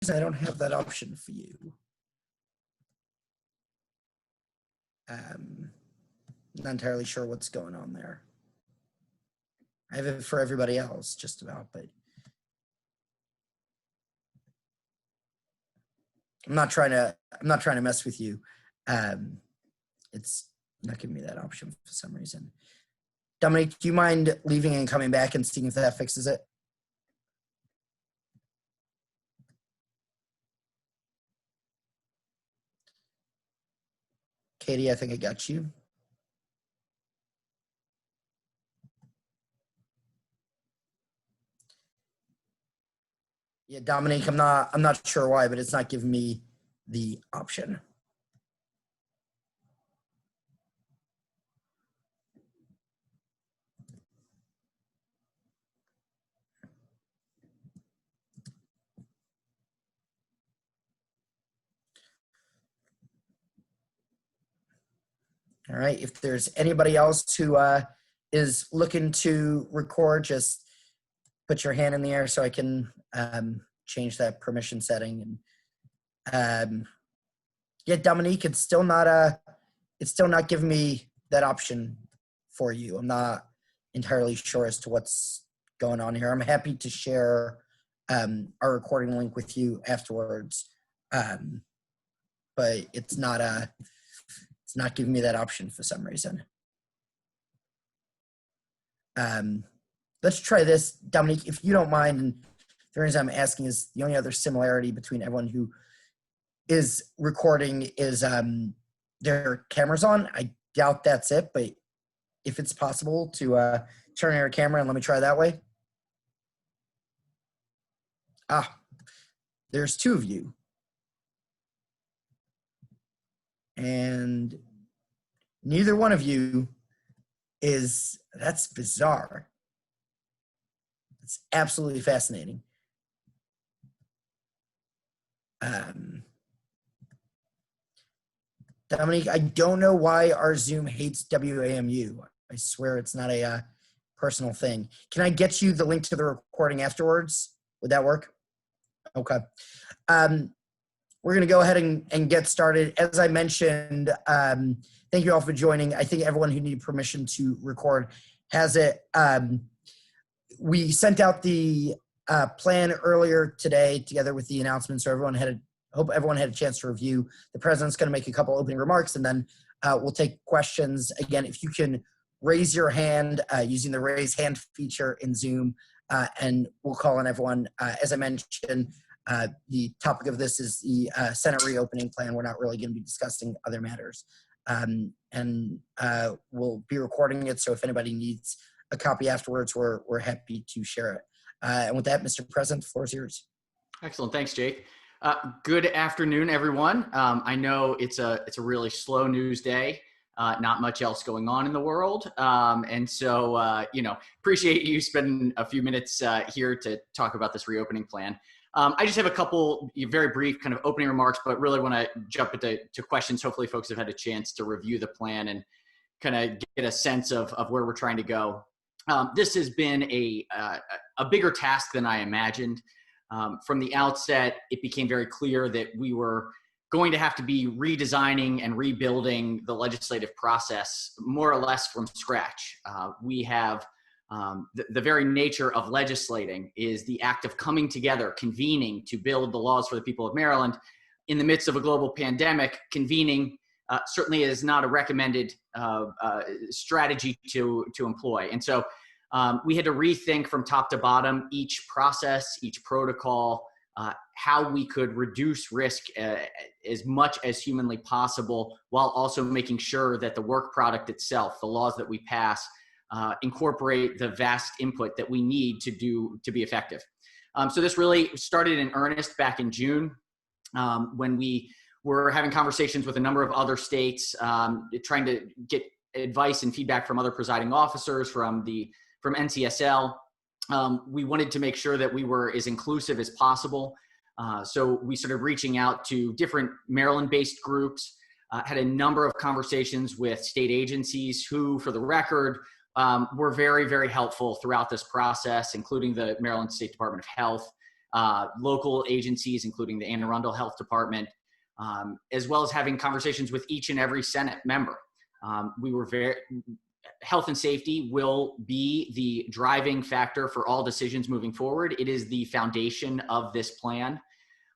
reason, I don't have that option for you. Not entirely sure what's going on there. I have it for everybody else, just about, but I'm not trying to mess with you. It's not giving me that option for some reason. Dominique, do you mind leaving and coming back and seeing if that fixes it? Katie, I think I got you. Yeah, Dominique, I'm not sure why, but it's not giving me the option. All right, if there's anybody else who is looking to record, just put your hand in the air so I can change that permission setting. And yeah, Dominique, it's still not giving me that option for you. I'm not entirely sure as to what's going on here. I'm happy to share our recording link with you afterwards, but it's not giving me that option for some reason. Let's try this, Dominique, if you don't mind. And the reason I'm asking is the only other similarity between everyone who is recording is their cameras on. I doubt that's it, but if it's possible to turn on your camera and let me try that way. Ah, there's two of you. And neither one of you that's bizarre. It's absolutely fascinating. Dominique, I don't know why our Zoom hates WAMU. I swear it's not a personal thing. Can I get you the link to the recording afterwards? Would that work? Okay. We're going to go ahead and get started. As I mentioned, thank you all for joining. I think everyone who needed permission to record has it. We sent out the plan earlier today together with the announcement, so hope everyone had a chance to review. The president's going to make a couple opening remarks, and then we'll take questions. Again, if you can raise your hand using the raise hand feature in Zoom, and we'll call on everyone. As I mentioned, the topic of this is the Senate reopening plan. We're not really going to be discussing other matters. And we'll be recording it, so if anybody needs a copy afterwards, we're happy to share it. And with that, Mr. President, the floor is yours. Excellent. Thanks, Jake. Good afternoon, everyone. I know it's a really slow news day. Not much else going on in the world. And so, appreciate you spending a few minutes here to talk about this reopening plan. I just have a couple very brief kind of opening remarks, but really want to jump into questions. Hopefully folks have had a chance to review the plan and kind of get a sense of where we're trying to go. This has been a bigger task than I imagined. From the outset, it became very clear that we were going to have to be redesigning and rebuilding the legislative process more or less from scratch. We have the very nature of legislating is the act of coming together, convening to build the laws for the people of Maryland. In the midst of a global pandemic, convening certainly is not a recommended strategy to employ. And so we had to rethink from top to bottom each process, each protocol, how we could reduce risk as much as humanly possible, while also making sure that the work product itself, the laws that we pass, incorporate the vast input that we need to be effective. So this really started in earnest back in June, when we were having conversations with a number of other states, trying to get advice and feedback from other presiding officers, from NCSL. We wanted to make sure that we were as inclusive as possible. So we started reaching out to different Maryland-based groups, had a number of conversations with state agencies who, for the record, were very, very helpful throughout this process, including the Maryland State Department of Health. local agencies, including the Anne Arundel Health Department, as well as having conversations with each and every Senate member. Health and safety will be the driving factor for all decisions moving forward. It is the foundation of this plan.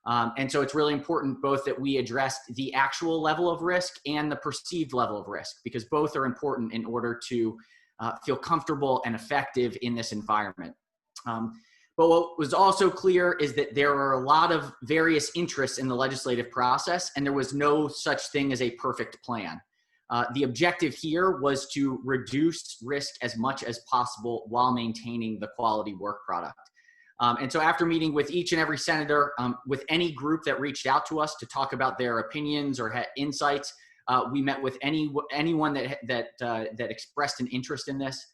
And so it's really important both that we address the actual level of risk and the perceived level of risk, because both are important in order to feel comfortable and effective in this environment. But what was also clear is that there are a lot of various interests in the legislative process, and there was no such thing as a perfect plan. The objective here was to reduce risk as much as possible while maintaining the quality work product. And so after meeting with each and every senator, with any group that reached out to us to talk about their opinions or had insights, we met with anyone that expressed an interest in this,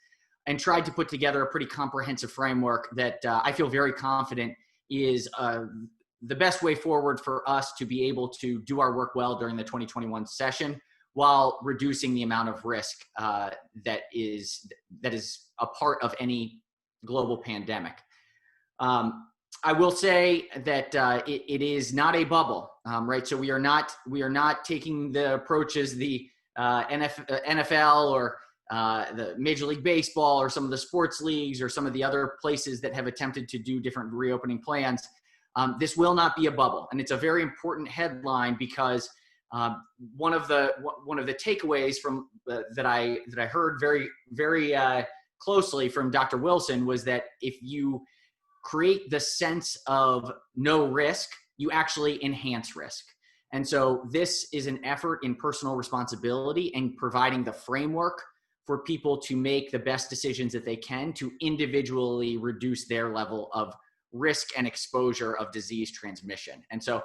and tried to put together a pretty comprehensive framework that I feel very confident is the best way forward for us to be able to do our work well during the 2021 session, while reducing the amount of risk that is a part of any global pandemic. I will say that it is not a bubble, right? So we are not taking the approach as the NFL or the Major League Baseball or some of the sports leagues or some of the other places that have attempted to do different reopening plans. This will not be a bubble, and it's a very important headline because one of the takeaways from that I heard very closely from Dr. Wilson was that if you create the sense of no risk, you actually enhance risk. And so this is an effort in personal responsibility and providing the framework for people to make the best decisions that they can to individually reduce their level of risk and exposure of disease transmission. And so,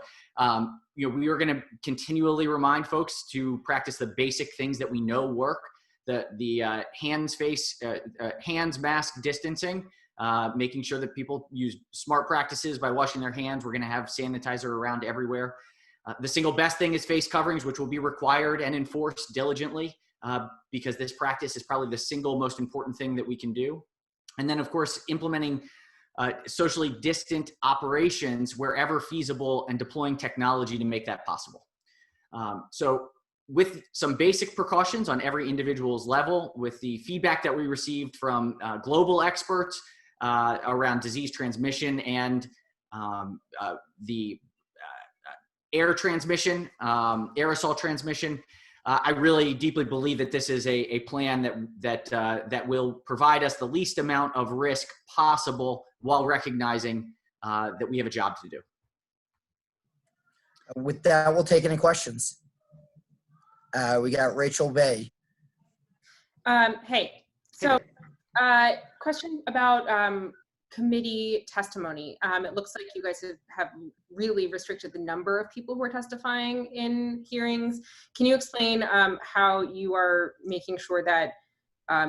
we are going to continually remind folks to practice the basic things that we know work, the hands mask distancing, making sure that people use smart practices by washing their hands. We're going to have sanitizer around everywhere. The single best thing is face coverings, which will be required and enforced diligently because this practice is probably the single most important thing that we can do. And then, of course, implementing socially distant operations wherever feasible and deploying technology to make that possible. So with some basic precautions on every individual's level, with the feedback that we received from global experts around disease transmission and the air transmission, aerosol transmission, I really deeply believe that this is a plan that will provide us the least amount of risk possible while recognizing that we have a job to do. With that, we'll take any questions. We got Rachel Bay. Hey, so question about committee testimony. It looks like you guys have really restricted the number of people who are testifying in hearings. Can you explain how you are making sure that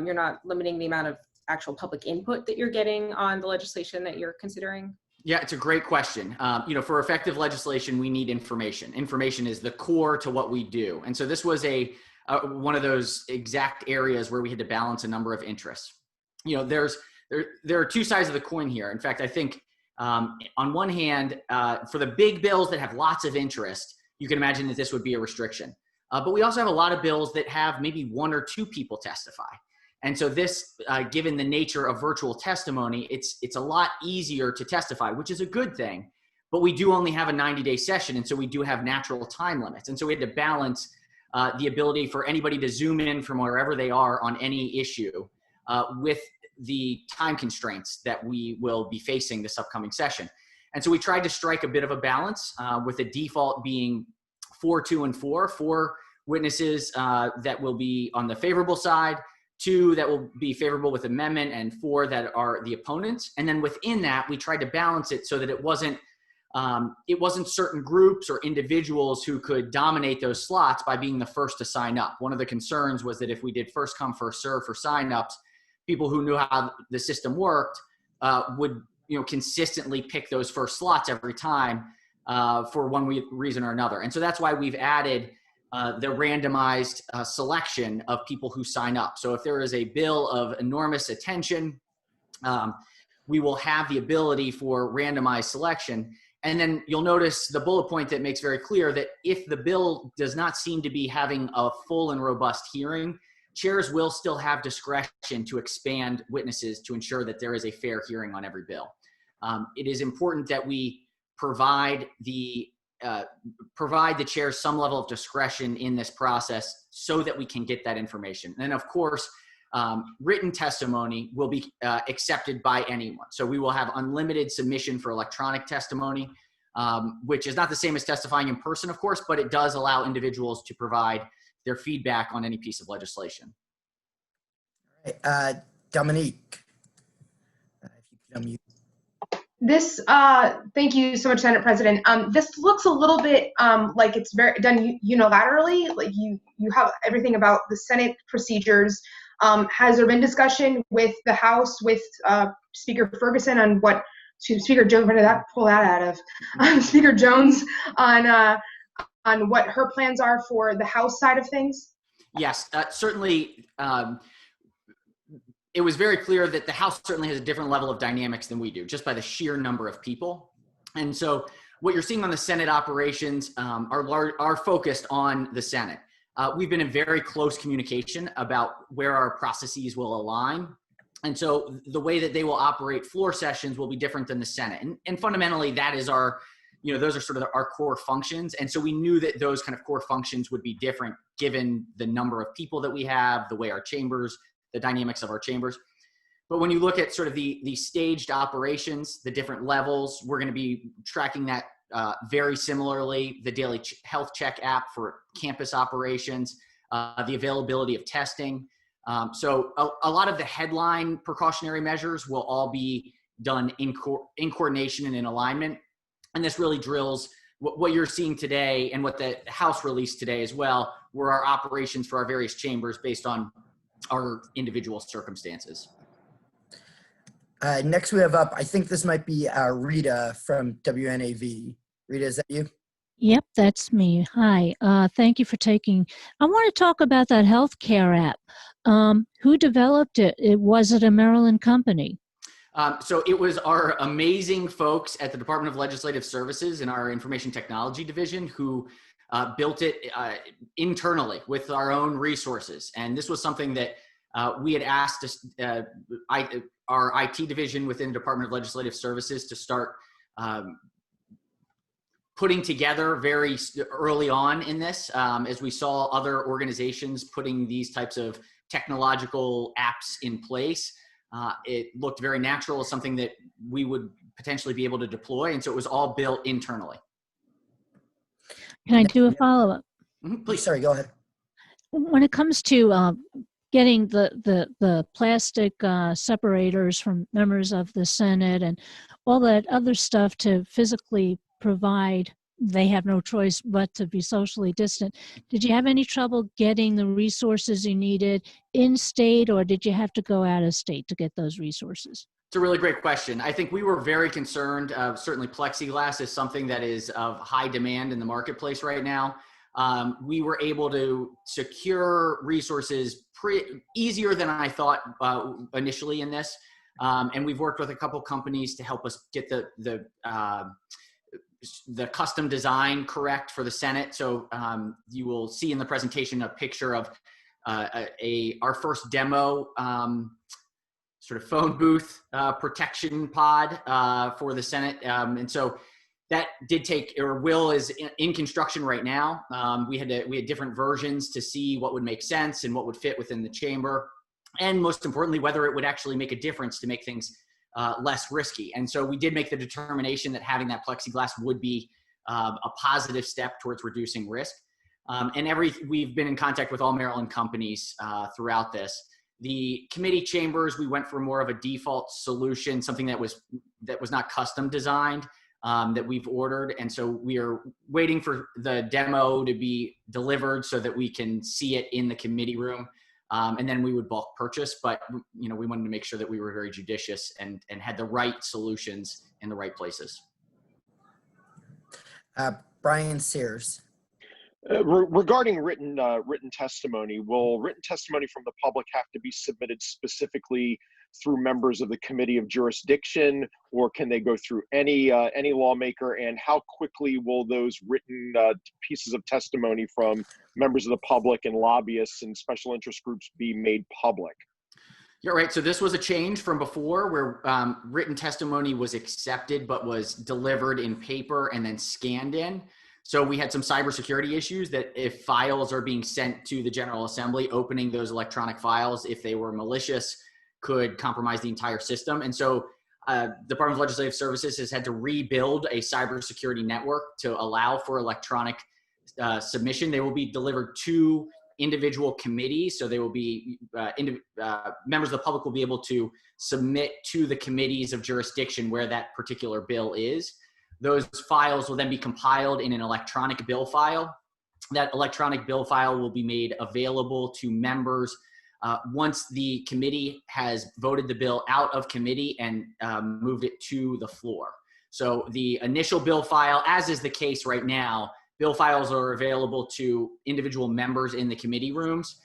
you're not limiting the amount of actual public input that you're getting on the legislation that you're considering? Yeah, it's a great question. For effective legislation, we need information. Information is the core to what we do. And so this was one of those exact areas where we had to balance a number of interests. There are two sides of the coin here. In fact, I think on one hand, for the big bills that have lots of interest, you can imagine that this would be a restriction. But we also have a lot of bills that have maybe one or two people testify. And so this, given the nature of virtual testimony, it's a lot easier to testify, which is a good thing. But we do only have a 90-day session, and so we do have natural time limits. And so we had to balance the ability for anybody to zoom in from wherever they are on any issue with the time constraints that we will be facing this upcoming session. And so we tried to strike a bit of a balance with the default being 4, 2, and 4. 4 witnesses that will be on the favorable side, 2 that will be favorable with amendment, and 4 that are the opponents. And then within that, we tried to balance it so that it wasn't certain groups or individuals who could dominate those slots by being the first to sign up. One of the concerns was that if we did first come, first serve for signups, people who knew how the system worked would consistently pick those first slots every time for one reason or another. And so that's why we've added the randomized selection of people who sign up. So if there is a bill of enormous attention, we will have the ability for randomized selection. And then you'll notice the bullet point that makes very clear that if the bill does not seem to be having a full and robust hearing, chairs will still have discretion to expand witnesses to ensure that there is a fair hearing on every bill. It is important that we provide the chairs some level of discretion in this process so that we can get that information. And of course, written testimony will be accepted by anyone. So we will have unlimited submission for electronic testimony, which is not the same as testifying in person, of course, but it does allow individuals to provide their feedback on any piece of legislation. Dominique, if you could unmute. This, thank you so much, Senate President. This looks a little bit like it's done unilaterally. Like you have everything about the Senate procedures. Has there been discussion with the House, with Speaker Ferguson on what, Speaker Jones, where did that pull that out of? Speaker Jones on what her plans are for the House side of things? Yes, certainly. It was very clear that the House certainly has a different level of dynamics than we do, just by the sheer number of people. And so what you're seeing on the Senate operations are focused on the Senate. We've been in very close communication about where our processes will align. And so the way that they will operate floor sessions will be different than the Senate. And fundamentally, that is our, those are sort of our core functions. And so we knew that those kind of core functions would be different given the number of people that we have, the way our chambers, the dynamics of our chambers. But when you look at sort of the staged operations, the different levels, we're going to be tracking that very similarly. The daily health check app for campus operations, the availability of testing. So a lot of the headline precautionary measures will all be done in coordination and in alignment. And this really drills what you're seeing today and what the House released today as well, were our operations for our various chambers based on our individual circumstances. Next we have up, I think this might be Rita from WNAV. Rita, is that you? Yep, that's me. Hi, thank you for taking, I want to talk about that healthcare app. Who developed it? Was it a Maryland company? So it was our amazing folks at the Department of Legislative Services in our Information Technology Division who built it internally with our own resources. And this was something that we had asked our IT division within the Department of Legislative Services to start putting together very early on in this, as we saw other organizations putting these types of technological apps in place. It looked very natural as something that we would potentially be able to deploy. And so it was all built internally. Can I do a follow-up? Please. Sorry, go ahead. When it comes to getting the plastic separators from members of the Senate and all that other stuff to physically provide, they have no choice but to be socially distant. Did you have any trouble getting the resources you needed in state, or did you have to go out of state to get those resources? It's a really great question. I think we were very concerned. Certainly plexiglass is something that is of high demand in the marketplace right now. We were able to secure resources easier than I thought initially in this. And we've worked with a couple companies to help us get the custom design correct for the Senate. So you will see in the presentation a picture of our first demo sort of phone booth protection pod for the Senate. And so that did take, or is in construction right now. We had different versions to see what would make sense and what would fit within the chamber. And most importantly, whether it would actually make a difference to make things less risky. And so we did make the determination that having that plexiglass would be a positive step towards reducing risk. We've been in contact with all Maryland companies throughout this. The committee chambers, we went for more of a default solution, something that was not custom designed, that we've ordered. And so we are waiting for the demo to be delivered so that we can see it in the committee room. And then we would bulk purchase, but we wanted to make sure that we were very judicious and had the right solutions in the right places. Brian Sears. Regarding written testimony, will written testimony from the public have to be submitted specifically through members of the Committee of Jurisdiction, or can they go through any lawmaker? And how quickly will those written pieces of testimony from members of the public and lobbyists and special interest groups be made public? You're right. So this was a change from before where written testimony was accepted but was delivered in paper and then scanned in. So we had some cybersecurity issues that if files are being sent to the General Assembly, opening those electronic files, if they were malicious, could compromise the entire system. And so the Department of Legislative Services has had to rebuild a cybersecurity network to allow for electronic submission. They will be delivered to individual committees. So they will be, members of the public will be able to submit to the committees of jurisdiction where that particular bill is. Those files will then be compiled in an electronic bill file. That electronic bill file will be made available to members once the committee has voted the bill out of committee and moved it to the floor. So the initial bill file, as is the case right now, bill files are available to individual members in the committee rooms.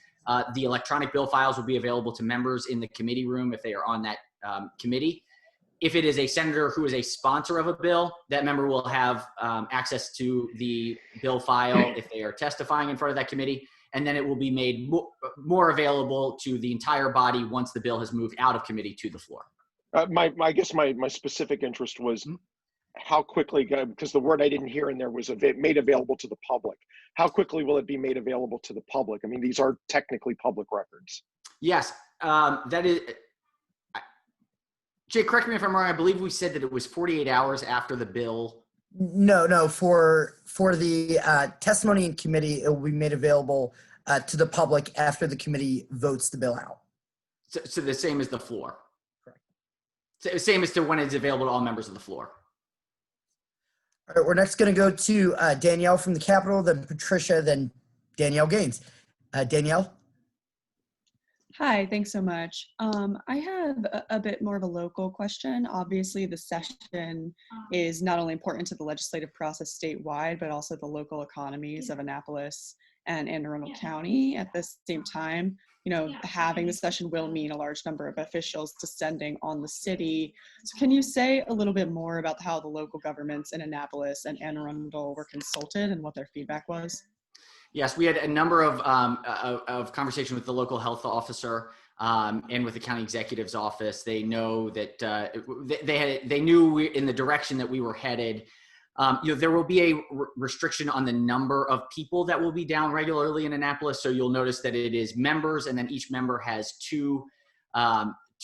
The electronic bill files will be available to members in the committee room if they are on that committee. If it is a senator who is a sponsor of a bill, that member will have access to the bill file if they are testifying in front of that committee, and then it will be made more available to the entire body once the bill has moved out of committee to the floor. I guess my specific interest was how quickly, because the word I didn't hear in there was made available to the public. How quickly will it be made available to the public? I mean, these are technically public records. Yes, that is. Jay, correct me if I'm wrong. I believe we said that it was 48 hours after the bill. No. For the testimony in committee, it will be made available to the public after the committee votes the bill out. So the same as the floor. Correct. So same as to when it's available to all members of the floor. All right, we're next going to go to Danielle from the Capitol, then Patricia, then Danielle Gaines. Danielle? Hi, thanks so much. I have a bit more of a local question. Obviously, the session is not only important to the legislative process statewide, but also the local economies of Annapolis and Anne Arundel County. At the same time, having the session will mean a large number of officials descending on the city. So can you say a little bit more about how the local governments in Annapolis and Anne Arundel were consulted and what their feedback was? Yes, we had a number of conversations with the local health officer and with the county executive's office. They know that they knew in the direction that we were headed. There will be a restriction on the number of people that will be down regularly in Annapolis. So you'll notice that it is members, and then each member has two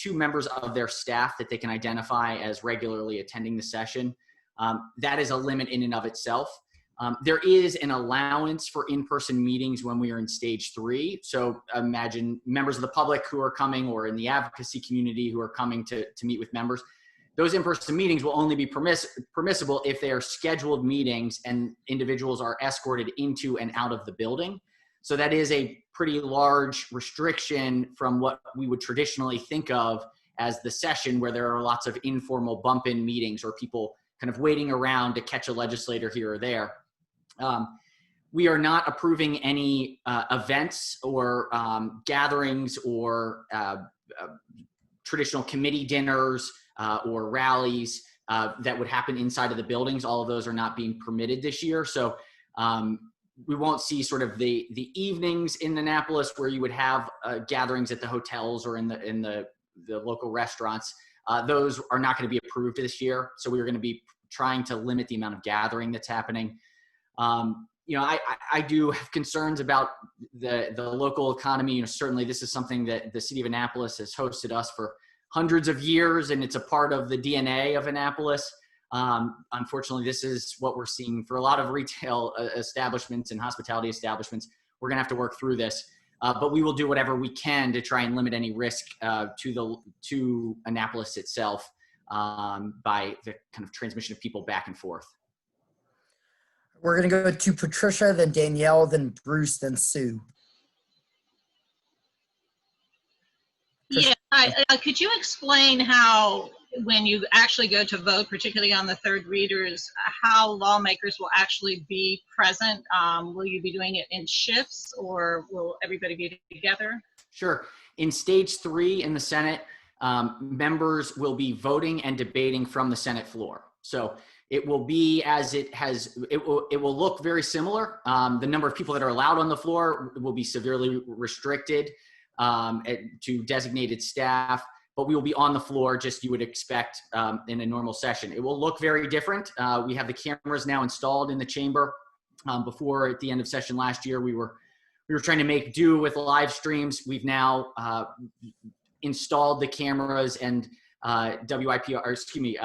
members of their staff that they can identify as regularly attending the session. That is a limit in and of itself. There is an allowance for in-person meetings when we are in stage 3. So imagine members of the public who are coming, or in the advocacy community who are coming to meet with members. Those in-person meetings will only be permissible if they are scheduled meetings and individuals are escorted into and out of the building. So that is a pretty large restriction from what we would traditionally think of as the session, where there are lots of informal bump-in meetings or people kind of waiting around to catch a legislator here or there. We are not approving any events or gatherings or traditional committee dinners or rallies that would happen inside of the buildings. All of those are not being permitted this year. So we won't see sort of the evenings in Annapolis where you would have gatherings at the hotels or in the local restaurants. Those are not going to be approved this year. So we are going to be trying to limit the amount of gathering that's happening. I do have concerns about the local economy. Certainly this is something that the city of Annapolis has hosted us for hundreds of years, and it's a part of the DNA of Annapolis. Unfortunately, this is what we're seeing for a lot of retail establishments and hospitality establishments. We're gonna have to work through this, but we will do whatever we can to try and limit any risk to Annapolis itself by the kind of transmission of people back and forth. We're going to go to Patricia, then Danielle, then Bruce, then Sue. Yeah, could you explain how, when you actually go to vote, particularly on the third readers, how lawmakers will actually be present? Will you be doing it in shifts, or will everybody be together? Sure. In stage 3 in the Senate, members will be voting and debating from the Senate floor. So it will be as it will look very similar. The number of people that are allowed on the floor will be severely restricted to designated staff, but we will be on the floor just you would expect in a normal session. It will look very different. We have the cameras now installed in the chamber. Before, at the end of session last year, we were trying to make do with live streams. We've now installed the cameras and WIPR, or excuse me,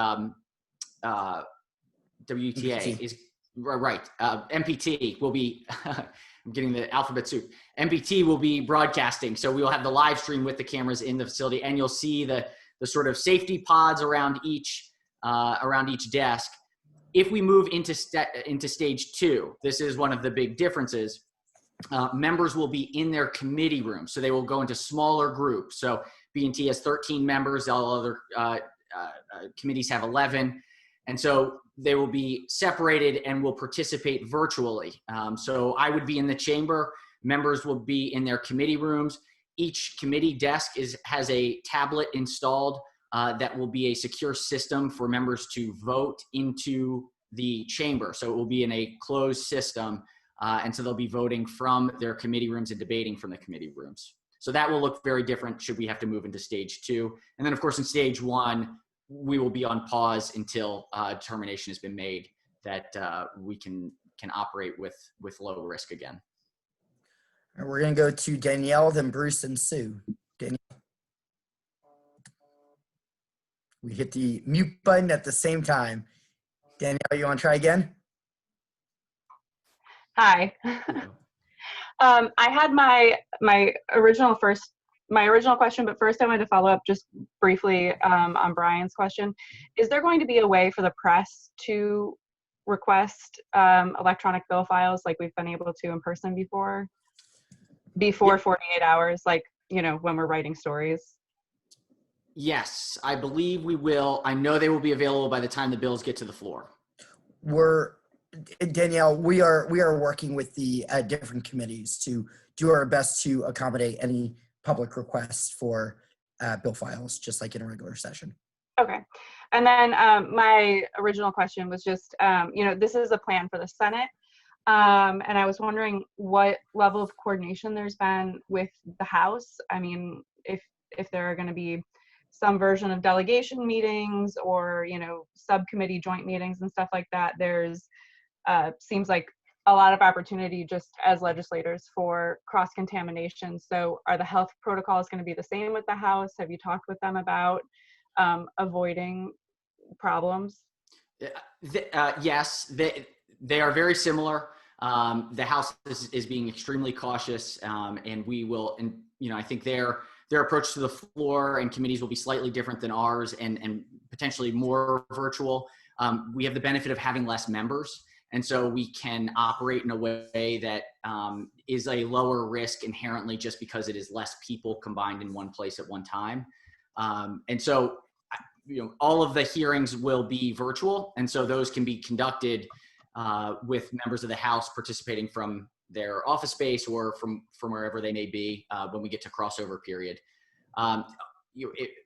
WTA MPT. is right. MPT will be, I'm getting the alphabet soup. MPT will be broadcasting. So we will have the live stream with the cameras in the facility, and you'll see the sort of safety pods around each desk. If we move into stage 2, this is one of the big differences. Members will be in their committee room. So they will go into smaller groups. So B&T has 13 members. All other committees have 11. And so they will be separated and will participate virtually. So I would be in the chamber. Members will be in their committee rooms. Each committee desk has a tablet installed that will be a secure system for members to vote into the chamber. So it will be in a closed system. And so they'll be voting from their committee rooms and debating from the committee rooms. So that will look very different should we have to move into stage 2. And then of course in stage 1, we will be on pause until determination has been made that we can operate with low risk again. All right, we're going to go to Danielle, then Bruce, and Sue. Danielle. We hit the mute button at the same time. Danielle, you want to try again? Hi. I had my original question, but first I wanted to follow up just briefly on Brian's question. Is there going to be a way for the press to request electronic bill files like we've been able to in person before 48 hours, like, you know, when we're writing stories? Yes, I believe we will. I know they will be available by the time the bills get to the floor. Danielle, we are working with the different committees to do our best to accommodate any public requests for bill files, just like in a regular session. Okay. And then my original question was just, you know, this is a plan for the Senate. And I was wondering what level of coordination there's been with the House. I mean, if there are going to be some version of delegation meetings or, you know, subcommittee joint meetings and stuff like that, there's seems like a lot of opportunity just as legislators for cross-contamination. So are the health protocols going to be the same with the House? Have you talked with them about avoiding problems? Yes, they are very similar. The House is being extremely cautious, and we will, and you know, I think their approach to the floor and committees will be slightly different than ours, and potentially more virtual. We have the benefit of having less members, and so we can operate in a way that is a lower risk inherently just because it is less people combined in one place at one time. And so, you know, all of the hearings will be virtual, and so those can be conducted with members of the House participating from their office space or from wherever they may be when we get to crossover period.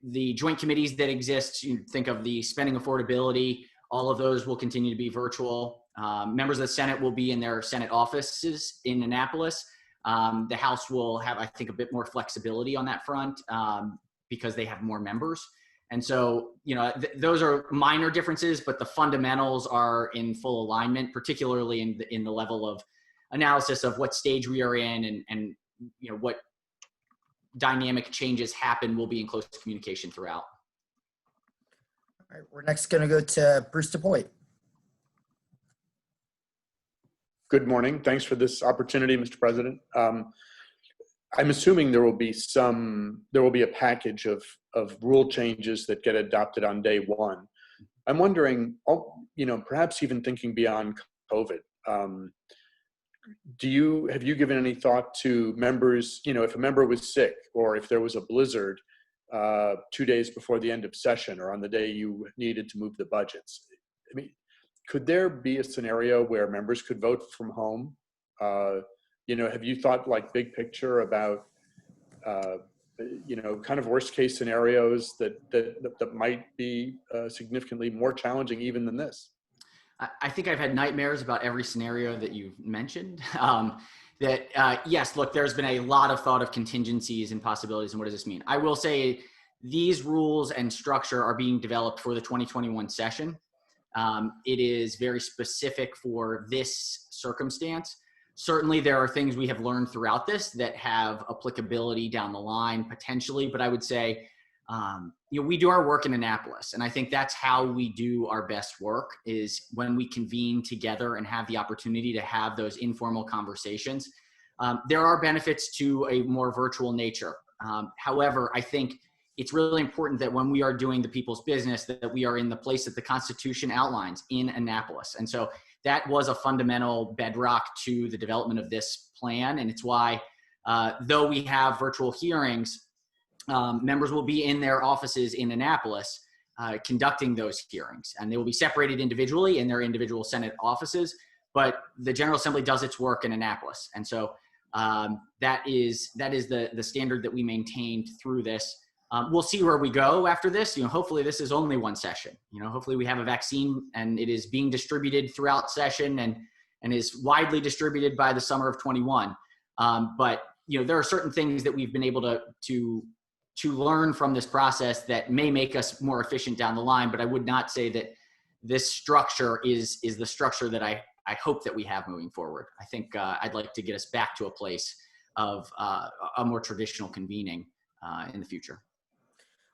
The joint committees that exist, you think of the spending affordability, all of those will continue to be virtual. Members of the Senate will be in their Senate offices in Annapolis. The House will have, I think, a bit more flexibility on that front because they have more members. And so, you know, those are minor differences, but the fundamentals are in full alignment, particularly in the level of analysis of what stage we are in and you know, what dynamic changes happen. We'll be in close communication throughout. All right, we're next going to go to Bruce DuPoit. Good morning. Thanks for this opportunity, Mr. President. I'm assuming there will be a package of rule changes that get adopted on day one. I'm wondering, you know, perhaps even thinking beyond COVID, have you given any thought to members, you know, if a member was sick or if there was a blizzard 2 days before the end of session or on the day you needed to move the budgets? I mean, could there be a scenario where members could vote from home? You know, have you thought like big picture about kind of worst case scenarios that might be significantly more challenging even than this? I think I've had nightmares about every scenario that you've mentioned. Yes, look, there's been a lot of thought of contingencies and possibilities, and what does this mean? I will say these rules and structure are being developed for the 2021 session. It is very specific for this circumstance. Certainly there are things we have learned throughout this that have applicability down the line potentially, but I would say, we do our work in Annapolis, and I think that's how we do our best work, is when we convene together and have the opportunity to have those informal conversations. There are benefits to a more virtual nature. However, I think it's really important that when we are doing the people's business, that we are in the place that the Constitution outlines in Annapolis. And so that was a fundamental bedrock to the development of this plan. And it's why, though we have virtual hearings, members will be in their offices in Annapolis conducting those hearings. And they will be separated individually in their individual Senate offices, but the General Assembly does its work in Annapolis. And so that is the standard that we maintained through this. We'll see where we go after this. Hopefully this is only one session. Hopefully we have a vaccine and it is being distributed throughout session and is widely distributed by the summer of 21. But there are certain things that we've been able to learn from this process that may make us more efficient down the line. But I would not say that this structure is the structure that I hope that we have moving forward. I think I'd like to get us back to a place of a more traditional convening in the future.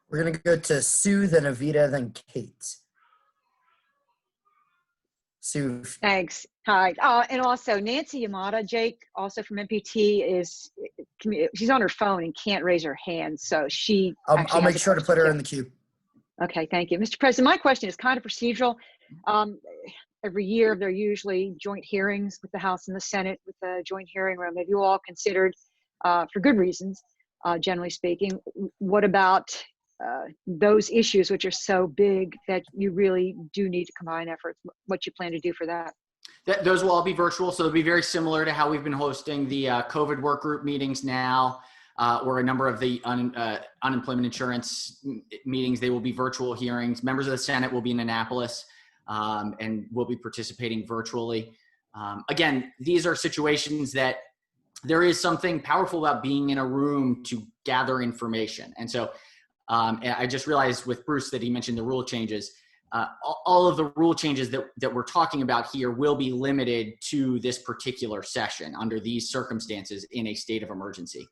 We're going to go to Sue, then Avita, then Kate. Sue. Thanks. Hi. And also Nancy Yamada, Jake, also from MPT, she's on her phone and can't raise her hand. So I'll make sure to put her in the queue. Okay, thank you. Mr. President, my question is kind of procedural. Every year, there are usually joint hearings with the House and the Senate with a joint hearing room. Have you all considered, for good reasons, generally speaking, what about those issues which are so big that you really do need to combine efforts? What you plan to do for that? Those will all be virtual, so it'll be very similar to how we've been hosting the COVID work group meetings now, or a number of the unemployment insurance meetings. They will be virtual hearings. Members of the Senate will be in Annapolis, and will be participating virtually. Again, these are situations that there is something powerful about being in a room to gather information. And so I just realized with Bruce that he mentioned the rule changes. All of the rule changes that we're talking about here will be limited to this particular session under these circumstances in a state of emergency.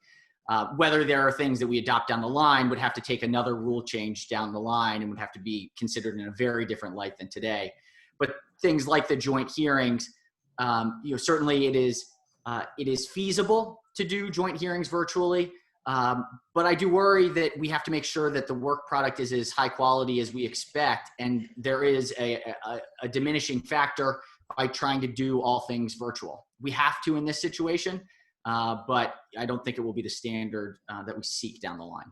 Whether there are things that we adopt down the line would have to take another rule change down the line and would have to be considered in a very different light than today. But things like the joint hearings, certainly it is feasible to do joint hearings virtually. But I do worry that we have to make sure that the work product is as high quality as we expect. And there is a diminishing factor by trying to do all things virtual. We have to in this situation, but I don't think it will be the standard that we seek down the line.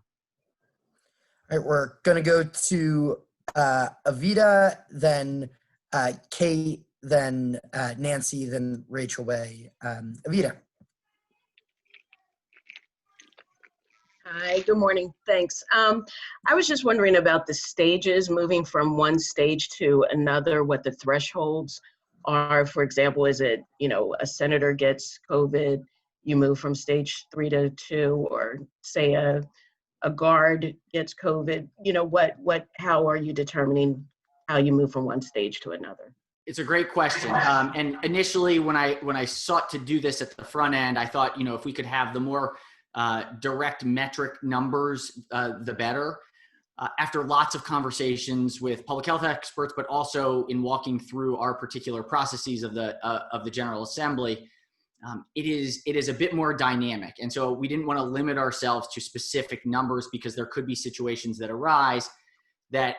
All right, we're going to go to Avita, then Kate, then Nancy, then Rachel Way. Avita. Hi, good morning. Thanks. I was just wondering about the stages, moving from one stage to another, what the thresholds are. For example, is it, a senator gets COVID, you move from stage 3 to 2, or say a guard gets COVID? How are you determining how you move from one stage to another? It's a great question. And initially when I sought to do this at the front end, I thought, if we could have the more direct metric numbers, the better. After lots of conversations with public health experts, but also in walking through our particular processes of the General Assembly, it is a bit more dynamic. And so we didn't want to limit ourselves to specific numbers because there could be situations that arise that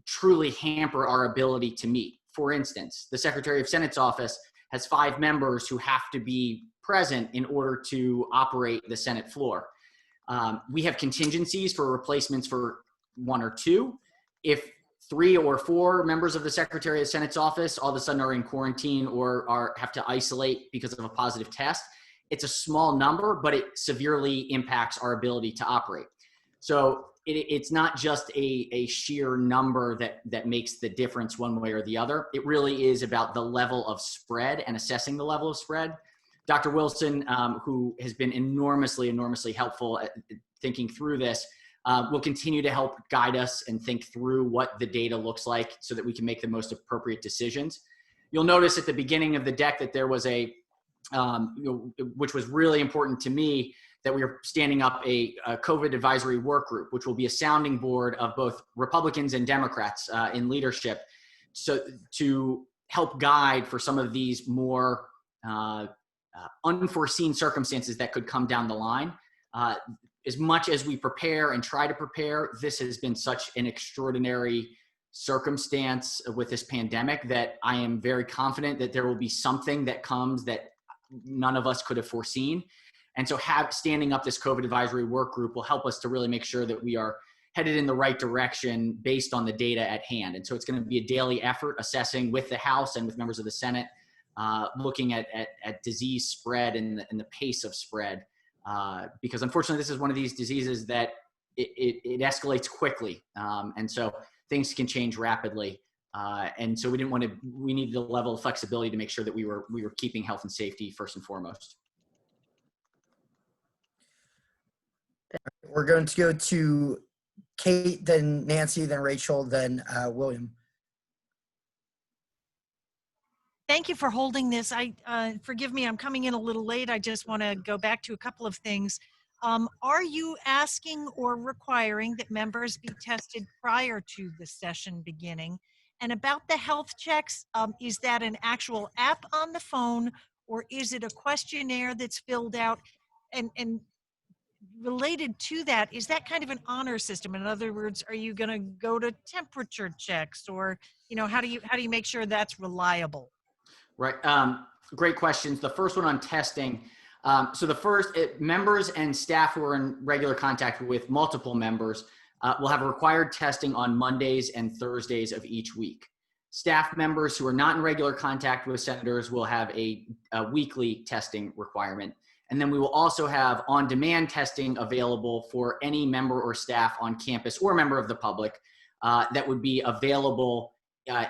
truly hamper our ability to meet. For instance, the Secretary of Senate's office has 5 members who have to be present in order to operate the Senate floor. We have contingencies for replacements for 1 or 2. If 3 or 4 members of the Secretary of Senate's office all of a sudden are in quarantine or have to isolate because of a positive test, it's a small number, but it severely impacts our ability to operate. So it's not just a sheer number that makes the difference one way or the other. It really is about the level of spread and assessing the level of spread. Dr. Wilson, who has been enormously helpful at thinking through this, will continue to help guide us and think through what the data looks like so that we can make the most appropriate decisions. You'll notice at the beginning of the deck that there was which was really important to me, that we are standing up a COVID advisory work group, which will be a sounding board of both Republicans and Democrats in leadership, so to help guide for some of these more unforeseen circumstances that could come down the line. As much as we prepare and try to prepare, this has been such an extraordinary circumstance with this pandemic that I am very confident that there will be something that comes that none of us could have foreseen. And so standing up this COVID advisory work group will help us to really make sure that we are headed in the right direction based on the data at hand. And so it's going to be a daily effort assessing with the House and with members of the Senate, looking at disease spread and the pace of spread. Because unfortunately, this is one of these diseases that it escalates quickly. And so things can change rapidly. And so we needed a level of flexibility to make sure that we were keeping health and safety first and foremost. We're going to go to Kate, then Nancy, then Rachel, then William. Thank you for holding this. Forgive me, I'm coming in a little late. I just want to go back to a couple of things. Are you asking or requiring that members be tested prior to the session beginning? And about the health checks, is that an actual app on the phone, or is it a questionnaire that's filled out? And related to that, is that kind of an honor system? In other words, are you going to go to temperature checks, or how do you make sure that's reliable? Right. Great questions. The first one on testing. So the first, members and staff who are in regular contact with multiple members will have required testing on Mondays and Thursdays of each week. Staff members who are not in regular contact with senators will have a weekly testing requirement. And then we will also have on-demand testing available for any member or staff on campus or member of the public that would be available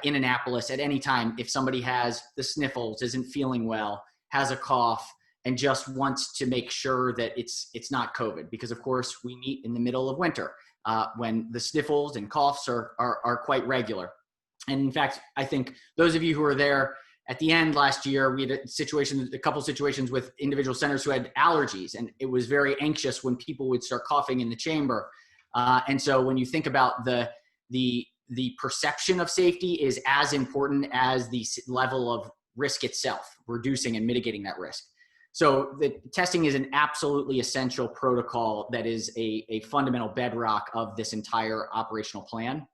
in Annapolis at any time if somebody has the sniffles, isn't feeling well, has a cough, and just wants to make sure that it's not COVID. Because of course we meet in the middle of winter when the sniffles and coughs are quite regular. And in fact, I think those of you who were there at the end last year, we had a couple situations with individual senators who had allergies, and it was very anxious when people would start coughing in the chamber. And so when you think about the perception of safety is as important as the level of risk itself, reducing and mitigating that risk. So the testing is an absolutely essential protocol that is a fundamental bedrock of this entire operational plan.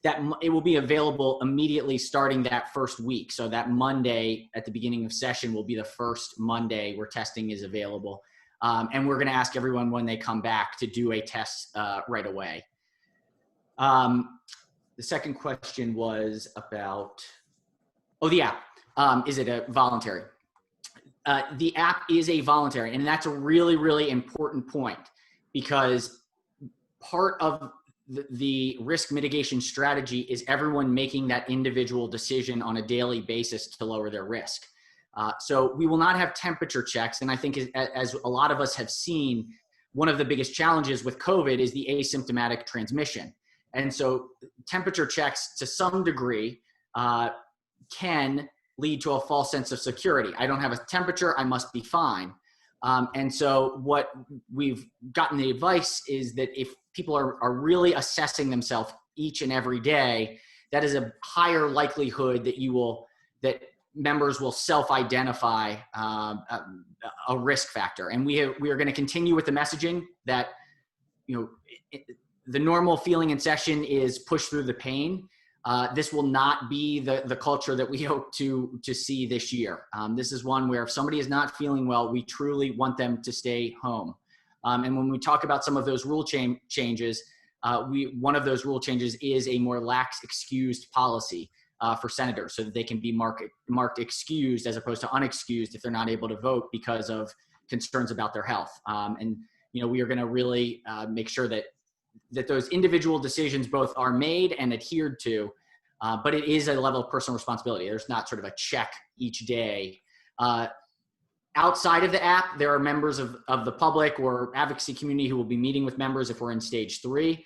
That it will be available immediately starting that first week. So that Monday at the beginning of session will be the first Monday where testing is available. And we're going to ask everyone when they come back to do a test right away. The second question was about, the app. Is it a voluntary? The app is a voluntary, and that's a really, really important point, because part of the risk mitigation strategy is everyone making that individual decision on a daily basis to lower their risk. So we will not have temperature checks. And I think as a lot of us have seen, one of the biggest challenges with COVID is the asymptomatic transmission. And so temperature checks to some degree can lead to a false sense of security. I don't have a temperature, I must be fine. And so what we've gotten the advice is that if people are really assessing themselves each and every day, that is a higher likelihood that members will self-identify a risk factor. And we are going to continue with the messaging that, the normal feeling in session is push through the pain. This will not be the culture that we hope to see this year. This is one where if somebody is not feeling well, we truly want them to stay home. And when we talk about some of those rule changes, one of those rule changes is a more lax excused policy for senators, so that they can be marked excused as opposed to unexcused if they're not able to vote because of concerns about their health. And we are going to really make sure that those individual decisions both are made and adhered to, but it is a level of personal responsibility. There's not sort of a check each day. Outside of the app, there are members of the public or advocacy community who will be meeting with members if we're in stage 3.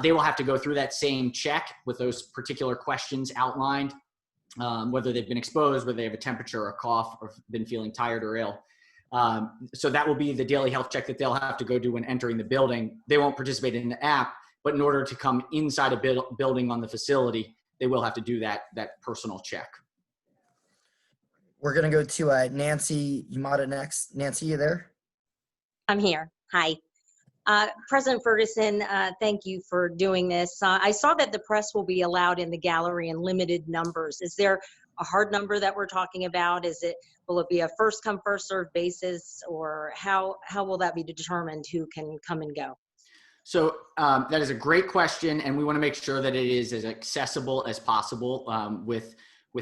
They will have to go through that same check with those particular questions outlined, whether they've been exposed, whether they have a temperature or a cough, or been feeling tired or ill. So that will be the daily health check that they'll have to go do when entering the building. They won't participate in the app, but in order to come inside a building on the facility, they will have to do that personal check. We're going to go to Nancy Yamada next. Nancy, you there? I'm here. Hi. President Ferguson, thank you for doing this. I saw that the press will be allowed in the gallery in limited numbers. Is there a hard number that we're talking about? Will it be a first come, first served basis, or how will that be determined who can come and go? So that is a great question, and we want to make sure that it is as accessible as possible with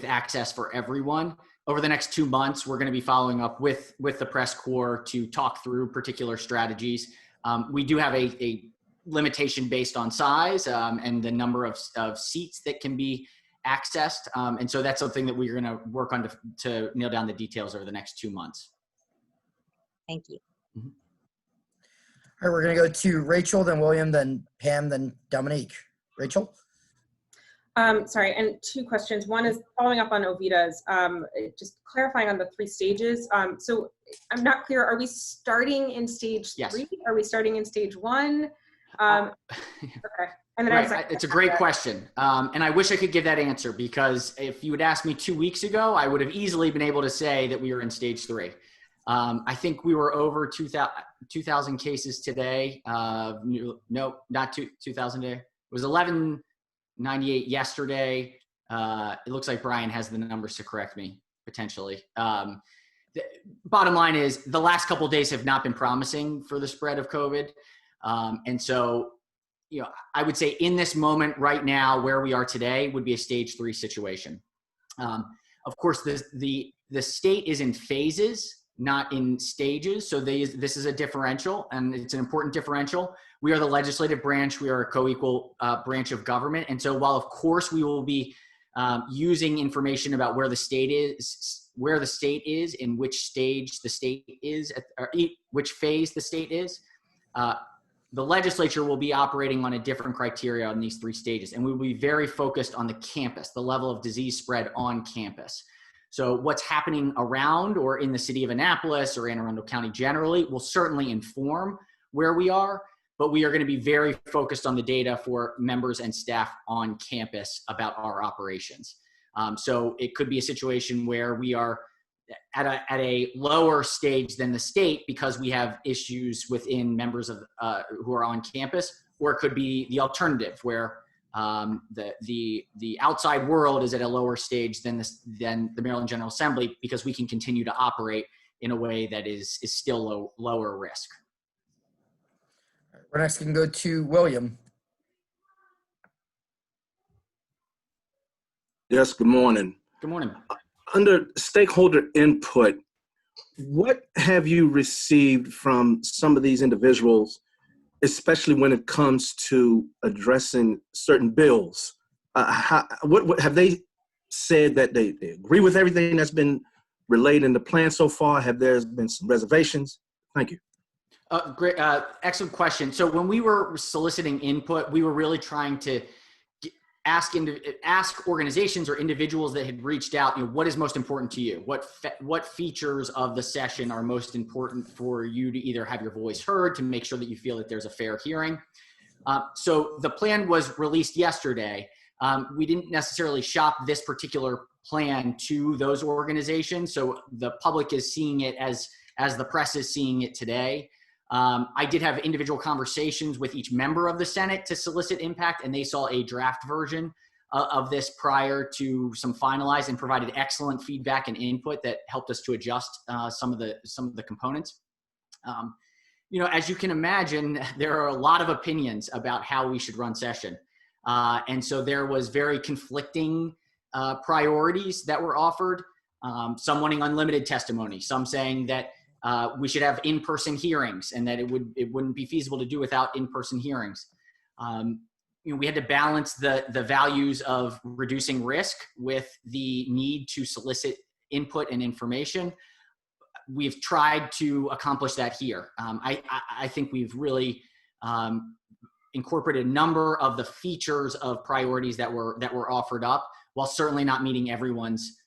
access for everyone. Over the next 2 months, we're going to be following up with the press corps to talk through particular strategies. We do have a limitation based on size and the number of seats that can be accessed. And so that's something that we're going to work on to nail down the details over the next 2 months. Thank you. Mm-hmm. All right, we're going to go to Rachel, then William, then Pam, then Dominique. Rachel? Sorry, and 2 questions. One is following up on Ovita's, just clarifying on the 3 stages. So I'm not clear, are we starting in stage 3? Yes. Are we starting in stage 1? Okay. And then right. It's a great question. And I wish I could give that answer, because if you had asked me 2 weeks ago, I would have easily been able to say that we were in stage 3. I think we were over 2,000 cases today. No, not 2,000 today. It was 1198 yesterday. It looks like Brian has the numbers to correct me, potentially. The bottom line is the last couple of days have not been promising for the spread of COVID. And so, I would say in this moment right now, where we are today would be a stage 3 situation. Of course, the state is in phases, not in stages. So this is a differential, and it's an important differential. We are the legislative branch. We are a co-equal branch of government. And so while, of course, we will be using information about where the state is, in which stage the state is, or which phase the state is, the legislature will be operating on a different criteria on these 3 stages. And we will be very focused on the campus, the level of disease spread on campus. So what's happening around or in the city of Annapolis or Anne Arundel County generally will certainly inform where we are, but we are going to be very focused on the data for members and staff on campus about our operations. So it could be a situation where we are at a lower stage than the state because we have issues within members of who are on campus, or it could be the alternative where the outside world is at a lower stage than the Maryland General Assembly, because we can continue to operate in a way that is still lower risk. We're next going to go to William. Yes, good morning. Good morning. Under stakeholder input, what have you received from some of these individuals, especially when it comes to addressing certain bills? What have they said that they agree with everything that's been relayed in the plan so far? Have there been some reservations? Thank you. Great, excellent question. So when we were soliciting input, we were really trying to ask organizations or individuals that had reached out, what is most important to you? What features of the session are most important for you to either have your voice heard, to make sure that you feel that there's a fair hearing? So the plan was released yesterday. We didn't necessarily shop this particular plan to those organizations. So the public is seeing it as the press is seeing it today. I did have individual conversations with each member of the Senate to solicit impact, and they saw a draft version of this prior to some finalized, and provided excellent feedback and input that helped us to adjust some of the components. As you can imagine, there are a lot of opinions about how we should run session. And so there was very conflicting priorities that were offered, some wanting unlimited testimony, some saying that we should have in-person hearings, and that it wouldn't be feasible to do without in-person hearings. We had to balance the values of reducing risk with the need to solicit input and information. We've tried to accomplish that here. I think we've really incorporated a number of the features of priorities that were offered up, while certainly not meeting everyone's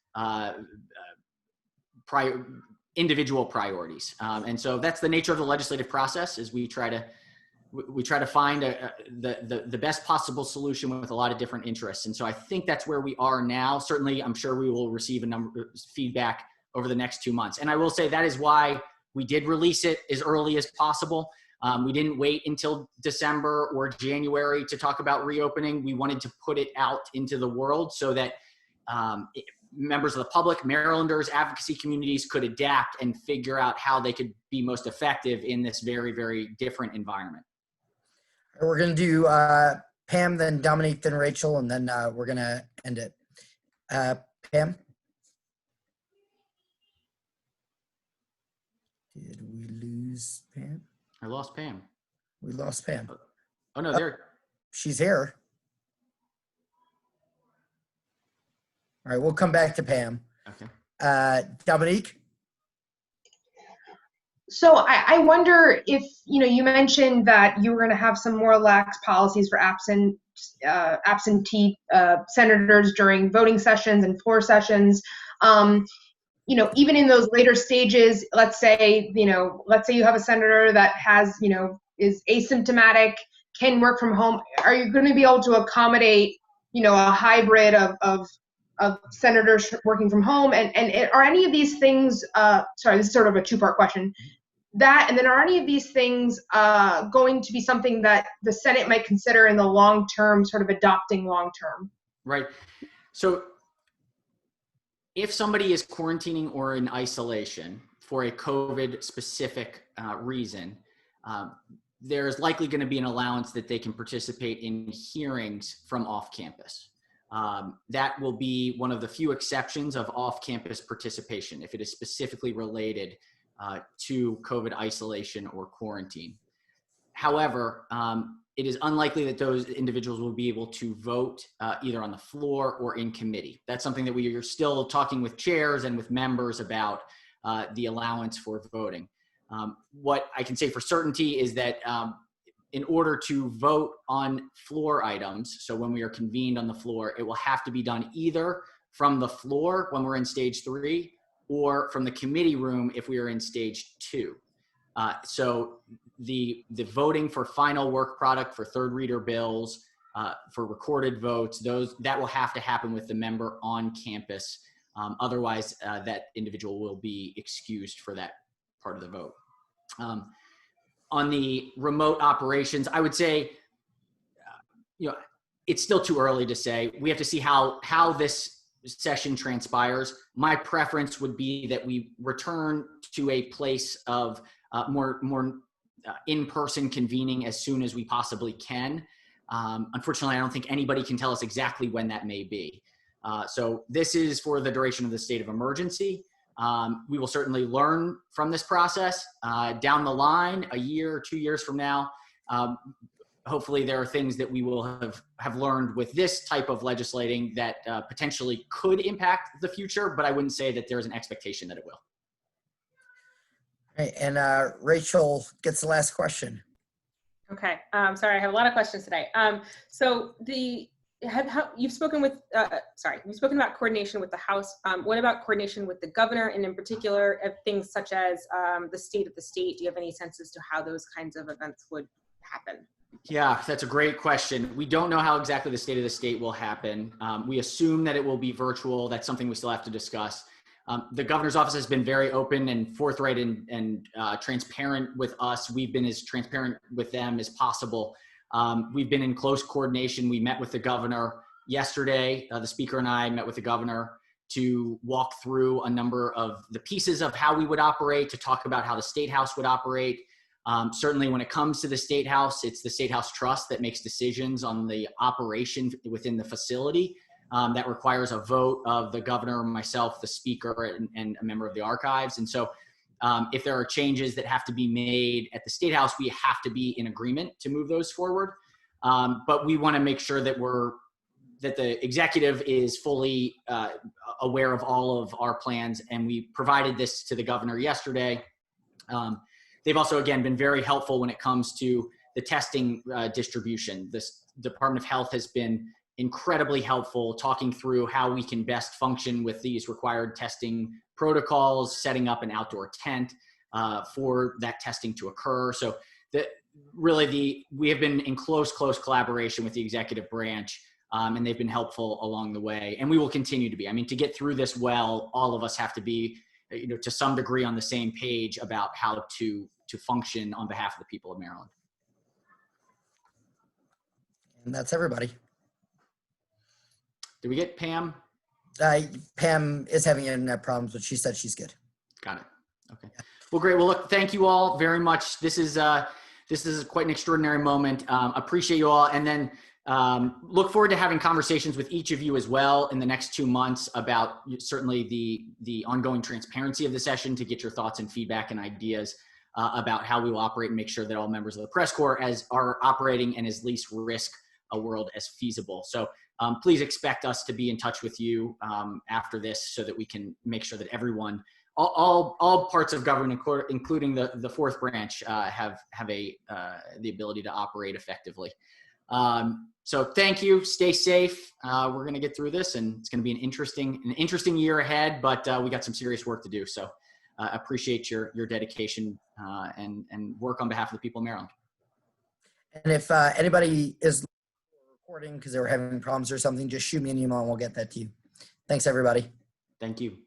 individual priorities. And so that's the nature of the legislative process, is we try to find the best possible solution with a lot of different interests. And so I think that's where we are now. Certainly, I'm sure we will receive a number of feedback over the next 2 months. And I will say that is why we did release it as early as possible. We didn't wait until December or January to talk about reopening. We wanted to put it out into the world so that members of the public, Marylanders, advocacy communities could adapt and figure out how they could be most effective in this very, very different environment. We're going to do Pam, then Dominique, then Rachel, and then we're going to end it. Pam? Did we lose Pam? I lost Pam. We lost Pam. Oh, no, there. She's here. All right, we'll come back to Pam. Okay. Dominique? So I wonder if, you mentioned that you were going to have some more lax policies for absentee senators during voting sessions and floor sessions. Even in those later stages, let's say you have a senator that has, is asymptomatic, can work from home. Are you going to be able to accommodate, a hybrid of senators working from home? And are any of these things, sorry, this is sort of a two-part question. And then are any of these things going to be something that the Senate might consider in the long term, sort of adopting long term? Right. So if somebody is quarantining or in isolation for a COVID specific reason, there's likely going to be an allowance that they can participate in hearings from off campus. That will be one of the few exceptions of off-campus participation, if it is specifically related to COVID isolation or quarantine. However, it is unlikely that those individuals will be able to vote either on the floor or in committee. That's something that we are still talking with chairs and with members about, the allowance for voting. What I can say for certainty is that in order to vote on floor items, so when we are convened on the floor, it will have to be done either from the floor when we're in stage 3 or from the committee room if we are in stage 2. So the voting for final work product, for third reader bills, for recorded votes, that will have to happen with the member on campus. Otherwise, that individual will be excused for that part of the vote. On the remote operations, I would say, it's still too early to say. We have to see how this session transpires. My preference would be that we return to a place of more in-person convening as soon as we possibly can. Unfortunately, I don't think anybody can tell us exactly when that may be. So this is for the duration of the state of emergency. We will certainly learn from this process down the line, a year, 2 years from now. Hopefully there are things that we will have learned with this type of legislating that potentially could impact the future, but I wouldn't say that there's an expectation that it will. Right, and Rachel gets the last question. Okay, sorry, I have a lot of questions today. So you've spoken about coordination with the House. What about coordination with the governor, and in particular of things such as the state of the state? Do you have any sense as to how those kinds of events would happen? Yeah, that's a great question. We don't know how exactly the state of the state will happen. We assume that it will be virtual. That's something we still have to discuss. The governor's office has been very open and forthright and transparent with us. We've been as transparent with them as possible. We've been in close coordination. We met with the governor yesterday. The speaker and I met with the governor to walk through a number of the pieces of how we would operate, to talk about how the State House would operate. Certainly when it comes to the State House, it's the State House Trust that makes decisions on the operation within the facility. That requires a vote of the governor, myself, the speaker, and a member of the archives. And so If there are changes that have to be made at the State House, we have to be in agreement to move those forward. But we want to make sure that that the executive is fully aware of all of our plans, and we provided this to the governor yesterday. They've also, again, been very helpful when it comes to the testing distribution. This Department of Health has been incredibly helpful talking through how we can best function with these required testing protocols, setting up an outdoor tent for that testing to occur. So we have been in close collaboration with the executive branch, and they've been helpful along the way, and we will continue to be. I mean, to get through this well, all of us have to be, to some degree on the same page about how to function on behalf of the people of Maryland. And that's everybody. Did we get Pam? Pam is having internet problems, but she said she's good. Got it. Okay. Well, great. Well, look, thank you all very much. This is quite an extraordinary moment. Appreciate you all. And then look forward to having conversations with each of you as well in the next 2 months about certainly the ongoing transparency of the session, to get your thoughts and feedback and ideas about how we will operate and make sure that all members of the press corps are operating in as least risk a world as feasible. So please expect us to be in touch with you after this, so that we can make sure that everyone, all parts of government, including the fourth branch, have the ability to operate effectively. So thank you. Stay safe. We're going to get through this, and it's going to be an interesting year ahead, but we got some serious work to do. So appreciate your dedication and work on behalf of the people of Maryland. And if anybody is recording because they were having problems or something, just shoot me an email and we'll get that to you. Thanks, everybody. Thank you.